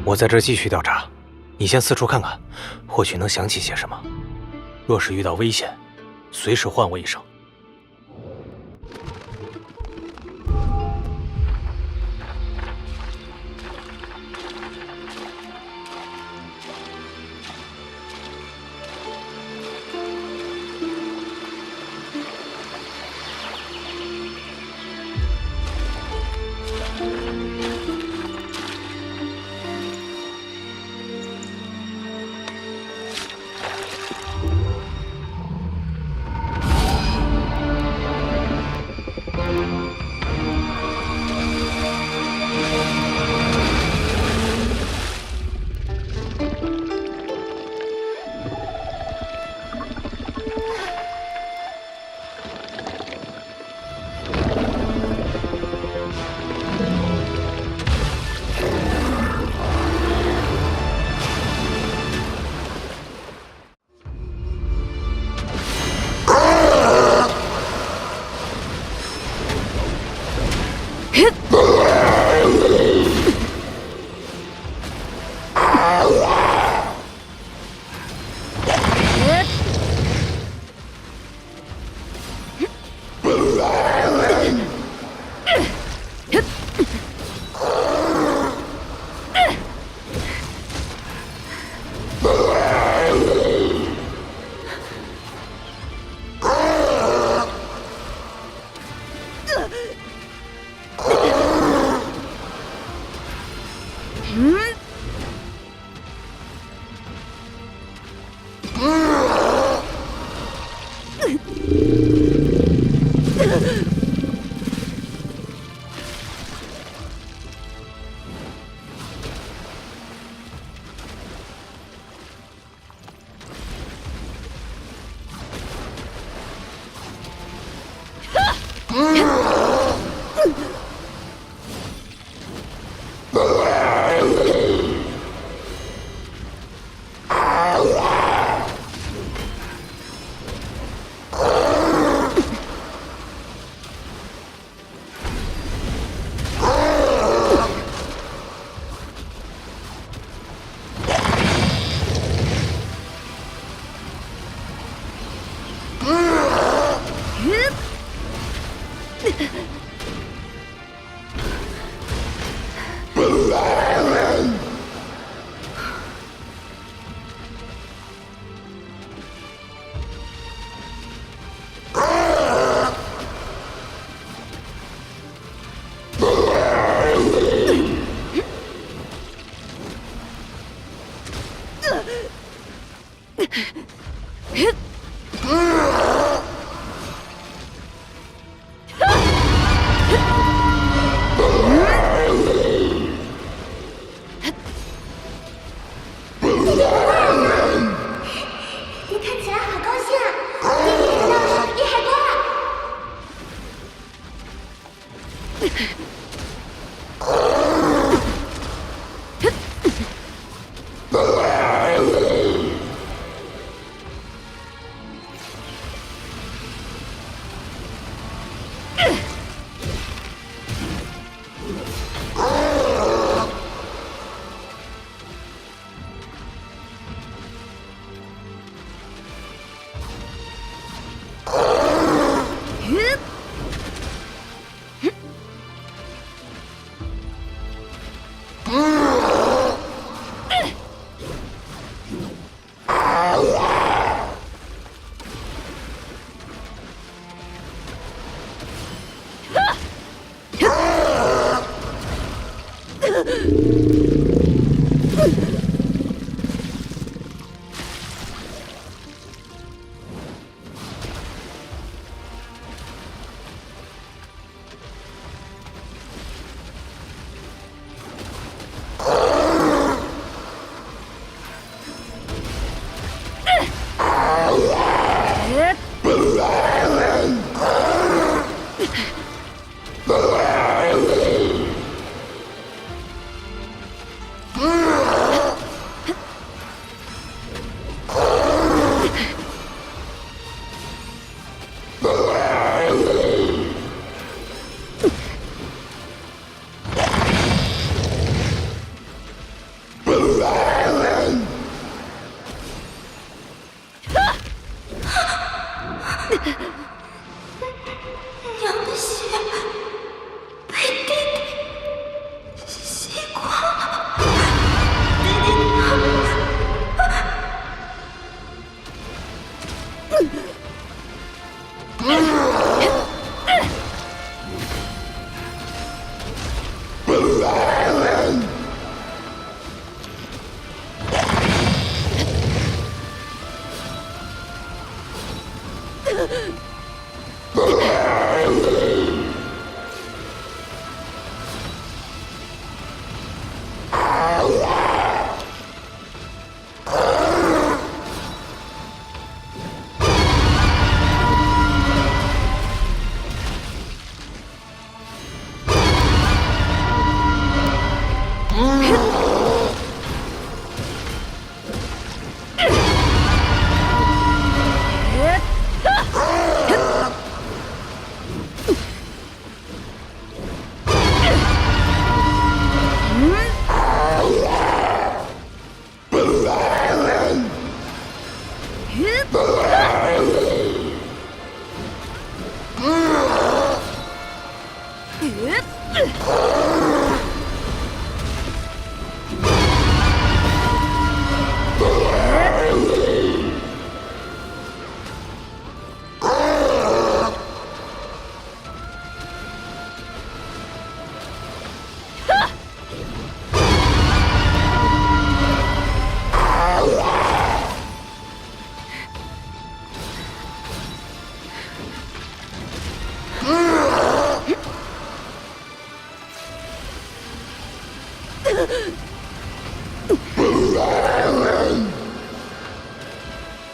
我在这儿继续调查，你先四处看看，或许能想起些什么。若是遇到危险，随时唤我一声。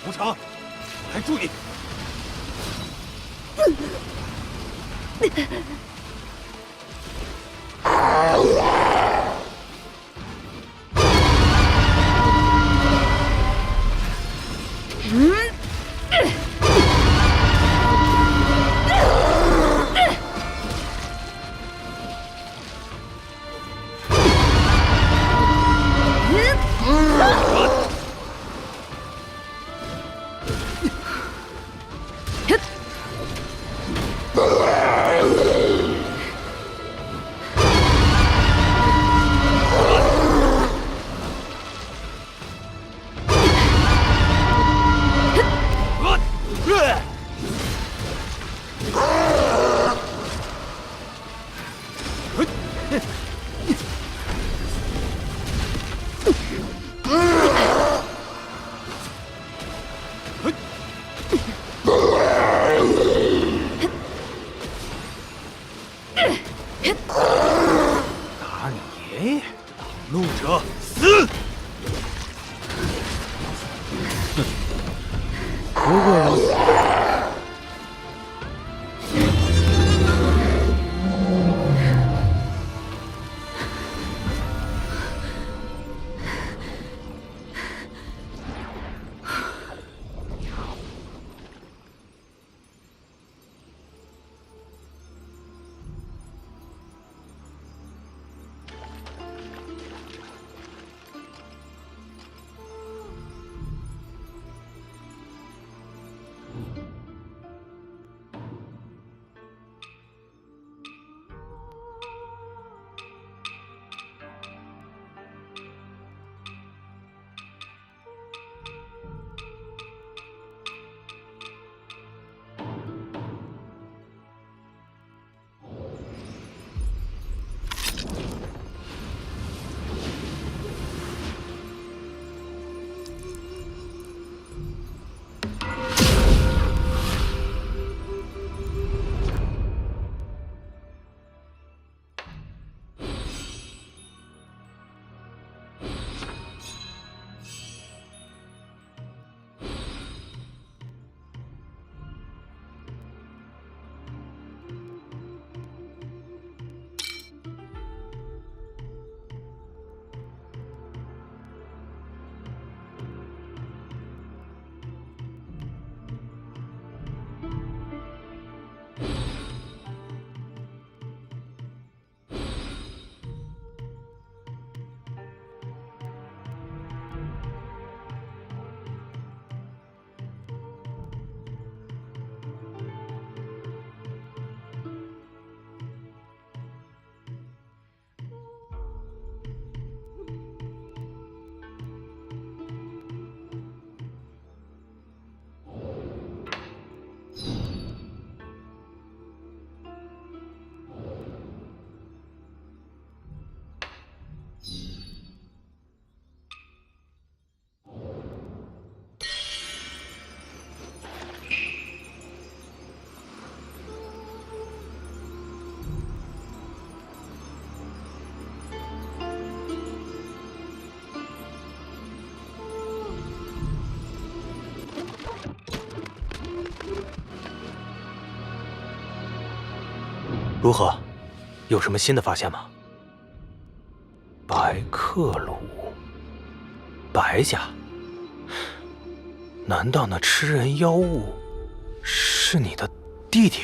无常，来助你！打你爷爷！恼怒者死！哼，不过要死。如何？有什么新的发现吗？白克鲁，白家？难道那吃人妖物是你的弟弟？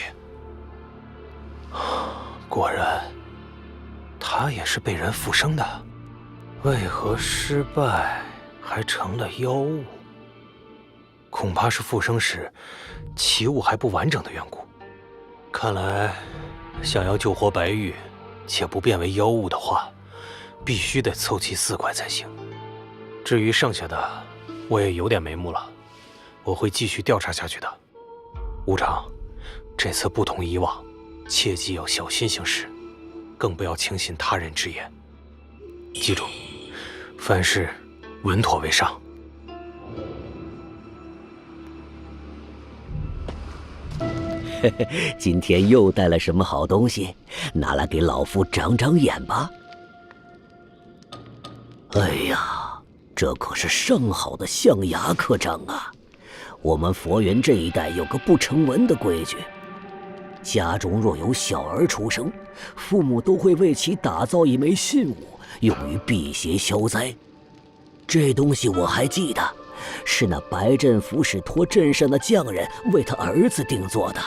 果然，他也是被人附生的。为何失败还成了妖物？恐怕是附生时奇物还不完整的缘故。看来，想要救活白玉，且不变为妖物的话，必须得凑齐4块才行。至于剩下的，我也有点眉目了，我会继续调查下去的。务长，这次不同以往，切记要小心行事，更不要轻信他人之言。记住，凡事稳妥为上。今天又带了什么好东西？拿来给老夫长长眼吧。哎呀，这可是上好的象牙刻章啊！我们佛园这一带有个不成文的规矩，家中若有小儿出生，父母都会为其打造一枚信物，用于辟邪消灾。这东西我还记得，是那白镇抚使托镇上的匠人为他儿子定做的。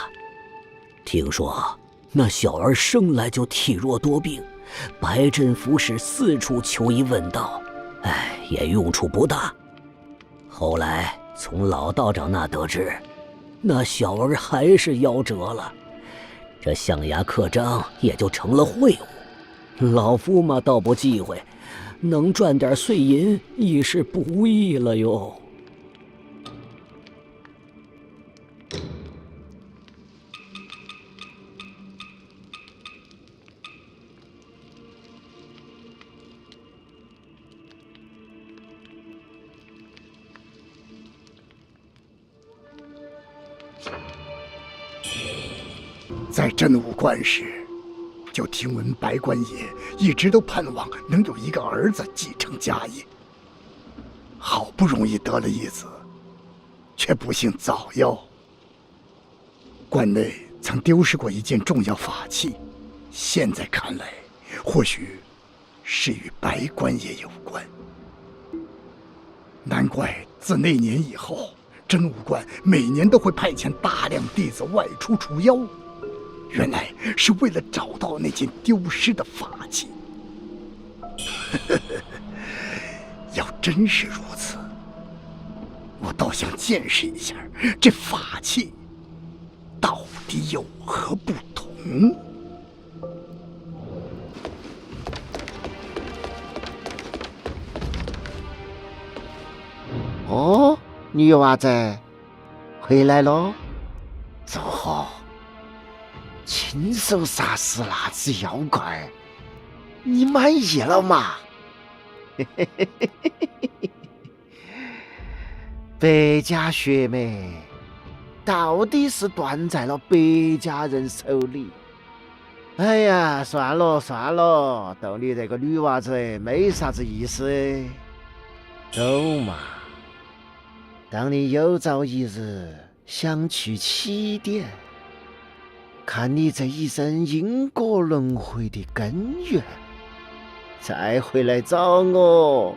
听说那小儿生来就体弱多病，白镇抚使四处求医问道，也用处不大。后来从老道长那得知，那小儿还是夭折了，这象牙刻章也就成了秽物。老夫嘛倒不忌讳，能赚点碎银已是不易了哟。在真武关时，就听闻白官爷一直都盼望能有一个儿子继承家业。好不容易得了一子，却不幸早夭。关内曾丢失过一件重要法器，现在看来，或许是与白官爷有关。难怪自那年以后，真武关每年都会派遣大量弟子外出除妖。原来是为了找到那件丢失的法器。要真是如此，我倒想见识一下这法器到底有何不同。哦，女娃子回来喽，走好。亲手杀死那只妖怪，你满意了吗？白家血脉到底是断在了白家人手里。哎呀，算了算了，逗你这个女娃子没啥子意思。走嘛，当你有朝一日想去起点，看你这一生因果轮回的根源，再回来找我。